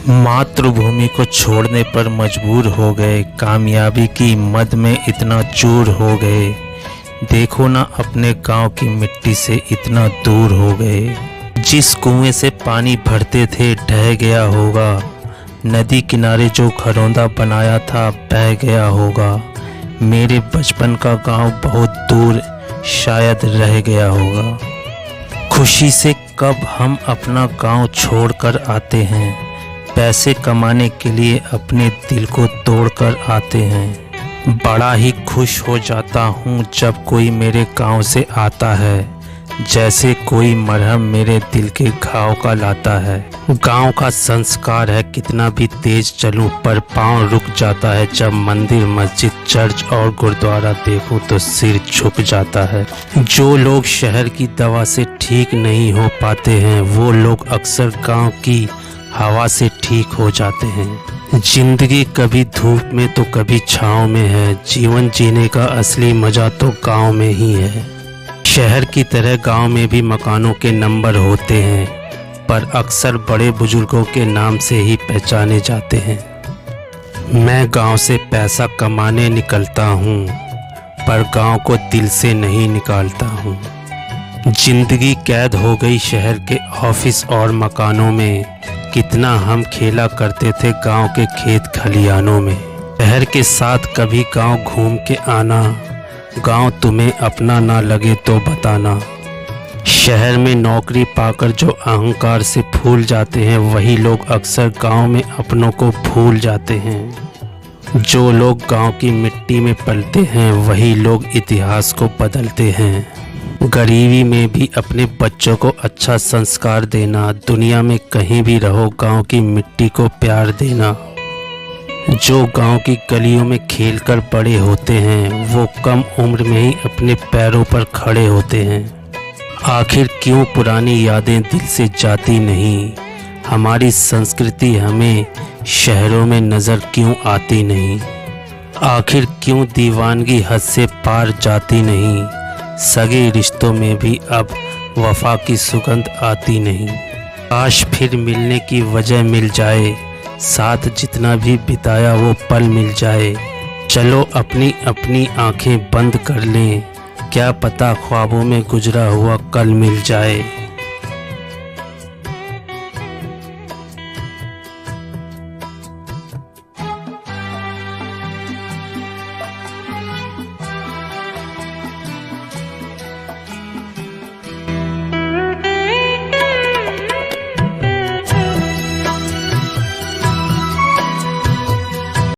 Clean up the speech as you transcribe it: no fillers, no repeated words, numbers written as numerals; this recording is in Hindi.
मातृभूमि को छोड़ने पर मजबूर हो गए, कामयाबी की मद में इतना चूर हो गए। देखो ना अपने गांव की मिट्टी से इतना दूर हो गए। जिस कुएं से पानी भरते थे ढह गया होगा, नदी किनारे जो घरौंदा बनाया था बह गया होगा। मेरे बचपन का गांव बहुत दूर शायद रह गया होगा। खुशी से कब हम अपना गांव छोड़कर आते हैं, पैसे कमाने के लिए अपने दिल को तोड़कर आते हैं। बड़ा ही खुश हो जाता हूँ जब कोई मेरे गांव से आता है, जैसे कोई मरहम मेरे दिल के घाव का लाता है। गांव का संस्कार है कितना भी तेज चलूं पर पाँव रुक जाता है जब मंदिर, मस्जिद, चर्च और गुरुद्वारा देखूं तो सिर झुक जाता है। जो लोग शहर की दवा से ठीक नहीं हो पाते हैं, वो लोग अक्सर गांव की हवा से ठीक हो जाते हैं। जिंदगी कभी धूप में तो कभी छाँव में है। जीवन जीने का असली मजा तो गांव में ही है। शहर की तरह गांव में भी मकानों के नंबर होते हैं, पर अक्सर बड़े बुजुर्गों के नाम से ही पहचाने जाते हैं। मैं गांव से पैसा कमाने निकलता हूँ, पर गांव को दिल से नहीं निकालता हूँ। जिंदगी कैद हो गई शहर के ऑफिस और मकानों में। कितना हम खेला करते थे गांव के खेत खलियानों में। शहर के साथ कभी गांव घूम के आना, गांव तुम्हें अपना ना लगे तो बताना। शहर में नौकरी पाकर जो अहंकार से फूल जाते हैं, वही लोग अक्सर गांव में अपनों को भूल जाते हैं। जो लोग गांव की मिट्टी में पलते हैं, वही लोग इतिहास को बदलते हैं। गरीबी में भी अपने बच्चों को अच्छा संस्कार देना, दुनिया में कहीं भी रहो गांव की मिट्टी को प्यार देना। जो गांव की गलियों में खेलकर बड़े होते हैं, वो कम उम्र में ही अपने पैरों पर खड़े होते हैं। आखिर क्यों पुरानी यादें दिल से जाती नहीं? हमारी संस्कृति हमें शहरों में नज़र क्यों आती नहीं? आखिर क्यों दीवानगी हद से पार जाती नहीं? सगे रिश्तों में भी अब वफा की सुगंध आती नहीं। काश फिर मिलने की वजह मिल जाए, साथ जितना भी बिताया वो पल मिल जाए। चलो अपनी अपनी आंखें बंद कर लें, क्या पता ख्वाबों में गुजरा हुआ कल मिल जाए।